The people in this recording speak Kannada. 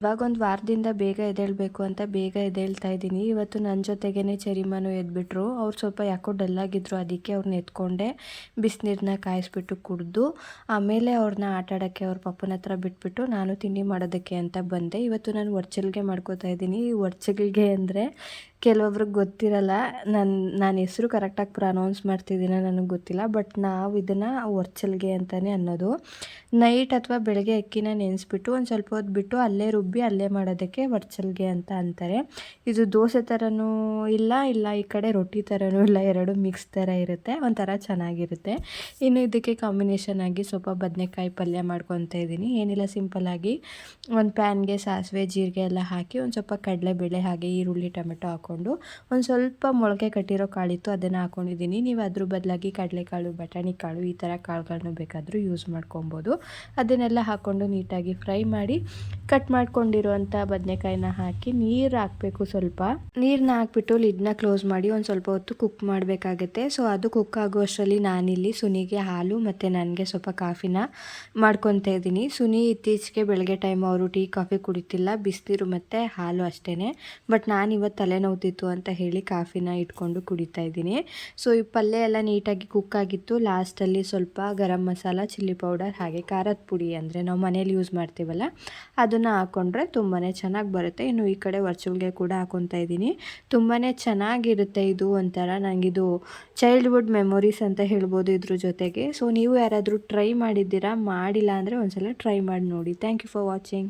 ಇವಾಗೊಂದು ವಾರದಿಂದ ಬೇಗ ಎದ್ದೇಳಬೇಕು ಅಂತ ಬೇಗ ಎದ್ದೇಳ್ತಾ ಇದ್ದೀನಿ. ಇವತ್ತು ನನ್ನ ಜೊತೆಗೇ ಚರಿಮನು ಎದ್ಬಿಟ್ರು. ಅವ್ರು ಸ್ವಲ್ಪ ಯಾಕೋ ಡಲ್ಲಾಗಿದ್ರು, ಅದಕ್ಕೆ ಅವ್ರನ್ನ ಎತ್ಕೊಂಡೆ ಬಿಸಿನೀರನ್ನ ಕಾಯಿಸ್ಬಿಟ್ಟು ಕುಡಿದು ಆಮೇಲೆ ಅವ್ರನ್ನ ಆಟಾಡೋಕ್ಕೆ ಅವ್ರ ಪಪ್ಪನ ಹತ್ರ ಬಿಟ್ಬಿಟ್ಟು ನಾನು ತಿಂಡಿ ಮಾಡೋದಕ್ಕೆ ಅಂತ ಬಂದೆ. ಇವತ್ತು ನಾನು ಒರ್ಚಲ್ಗೆ ಮಾಡ್ಕೋತಾ ಇದ್ದೀನಿ. ಈ ಒರ್ಚಲ್ಗೆ ಅಂದರೆ ಕೆಲವೊಬ್ರಿಗೆ ಗೊತ್ತಿರಲ್ಲ, ನಾನು ಹೆಸರು ಕರೆಕ್ಟಾಗಿ ಪ್ರನೌನ್ಸ್ ಮಾಡ್ತಿದ್ದೀನ ನನಗೆ ಗೊತ್ತಿಲ್ಲ, ಬಟ್ ನಾವು ಇದನ್ನು ಒರ್ಚಲ್ಗೆ ಅಂತಲೇ ಅನ್ನೋದು. ನೈಟ್ ಅಥವಾ ಬೆಳಗ್ಗೆ ಅಕ್ಕಿನ ನೆನೆಸ್ಬಿಟ್ಟು ಒಂದು ಸ್ವಲ್ಪ ಹೊತ್ತು ಬಿಟ್ಟು ಅಲ್ಲೇ ರುಬ್ಬಿ ಅಲ್ಲೇ ಮಾಡೋದಕ್ಕೆ ಒರ್ಚಲ್ಗೆ ಅಂತ ಅಂತಾರೆ. ಇದು ದೋಸೆ ಥರನೂ ಇಲ್ಲ ಈ ಕಡೆ ರೊಟ್ಟಿ ಥರನೂ ಇಲ್ಲ, ಎರಡು ಮಿಕ್ಸ್ ಥರ ಇರುತ್ತೆ, ಒಂಥರ ಚೆನ್ನಾಗಿರುತ್ತೆ. ಇನ್ನು ಇದಕ್ಕೆ ಕಾಂಬಿನೇಷನ್ ಆಗಿ ಸ್ವಲ್ಪ ಬದನೆಕಾಯಿ ಪಲ್ಯ ಮಾಡ್ಕೊತಾ ಇದ್ದೀನಿ. ಏನಿಲ್ಲ, ಸಿಂಪಲ್ಲಾಗಿ ಒಂದು ಪ್ಯಾನ್ಗೆ ಸಾಸಿವೆ ಜೀರಿಗೆ ಎಲ್ಲ ಹಾಕಿ ಒಂದು ಸ್ವಲ್ಪ ಕಡಲೆಬೇಳೆ ಹಾಗೆ ಈರುಳ್ಳಿ ಟೊಮೆಟೊ ಹಾಕ್ಕೊಂಡು ಒಂದು ಸ್ವಲ್ಪ ಮೊಳಕೆ ಕಟ್ಟಿರೋ ಕಾಳಿತ್ತು ಅದನ್ನು ಹಾಕ್ಕೊಂಡಿದ್ದೀನಿ. ನೀವು ಅದ್ರ ಬದಲಾಗಿ ಕಡಲೆಕಾಳು ಬಟಾಣಿ ಕಾಳು ಈ ಥರ ಕಾಳುಗಳನ್ನೂ ಬೇಕಾದರೂ ಯೂಸ್ ಮಾಡ್ಕೊಬೋದು. ಅದನ್ನೆಲ್ಲ ಹಾಕ್ಕೊಂಡು ನೀಟಾಗಿ ಫ್ರೈ ಮಾಡಿ ಕಟ್ ಮಾಡ್ಕೊಂಡಿರುವಂಥ ಬದನೆಕಾಯಿನ ಹಾಕಿ ನೀರು ಹಾಕಬೇಕು. ಸ್ವಲ್ಪ ನೀರನ್ನ ಹಾಕ್ಬಿಟ್ಟು ಲಿಡ್ನ ಕ್ಲೋಸ್ ಮಾಡಿ ಒಂದು ಸ್ವಲ್ಪ ಹೊತ್ತು ಕುಕ್ ಮಾಡಬೇಕಾಗತ್ತೆ. ಸೊ ಅದು ಕುಕ್ ಆಗುವಷ್ಟರಲ್ಲಿ ನಾನಿಲ್ಲಿ ಸುನಿಗೆ ಹಾಲು ಮತ್ತು ನನಗೆ ಸ್ವಲ್ಪ ಕಾಫಿನ ಮಾಡ್ಕೊತಾ ಇದ್ದೀನಿ. ಸುನಿ ಇತ್ತೀಚೆಗೆ ಬೆಳಗ್ಗೆ ಟೈಮ್ ಅವರು ಟೀ ಕಾಫಿ ಕುಡಿತಿಲ್ಲ, ಬಿಸಿನೀರು ಮತ್ತು ಹಾಲು ಅಷ್ಟೇ. ಬಟ್ ನಾನಿವತ್ತು ತಲೆನೋವ್ತಿತ್ತು ಅಂತ ಹೇಳಿ ಕಾಫಿನ ಇಟ್ಕೊಂಡು ಕುಡಿತಾ ಇದ್ದೀನಿ. ಸೊ ಈ ಪಲ್ಯ ಎಲ್ಲ ನೀಟಾಗಿ ಕುಕ್ ಆಗಿತ್ತು. ಲಾಸ್ಟಲ್ಲಿ ಸ್ವಲ್ಪ ಗರಂ ಮಸಾಲ, ಚಿಲ್ಲಿ ಪೌಡರ್ ಹಾಗೆ ಖಾರದ ಪುಡಿ ಅಂದರೆ ನಾವು ಮನೇಲಿ ಯೂಸ್ ಮಾಡ್ತೀವಲ್ಲ ಅದನ್ನು ಹಾಕ್ಕೊಂಡ್ರೆ ತುಂಬಾ ಚೆನ್ನಾಗಿ ಬರುತ್ತೆ. ಇನ್ನು ಈ ಕಡೆ ವರ್ಚುವಲ್ಗೆ ಕೂಡ ಹಾಕ್ಕೊತಾ ಇದ್ದೀನಿ. ತುಂಬಾ ಚೆನ್ನಾಗಿರುತ್ತೆ. ಇದು ಒಂಥರ ನನಗಿದು ಚೈಲ್ಡ್ಹುಡ್ ಮೆಮೊರೀಸ್ ಅಂತ ಹೇಳ್ಬೋದು ಇದ್ರ ಜೊತೆಗೆ. ಸೊ ನೀವು ಯಾರಾದರೂ ಟ್ರೈ ಮಾಡಿದ್ದೀರಾ? ಮಾಡಿಲ್ಲ ಅಂದರೆ ಒಂದ್ಸಲ ಟ್ರೈ ಮಾಡಿ ನೋಡಿ. Thank you for watching.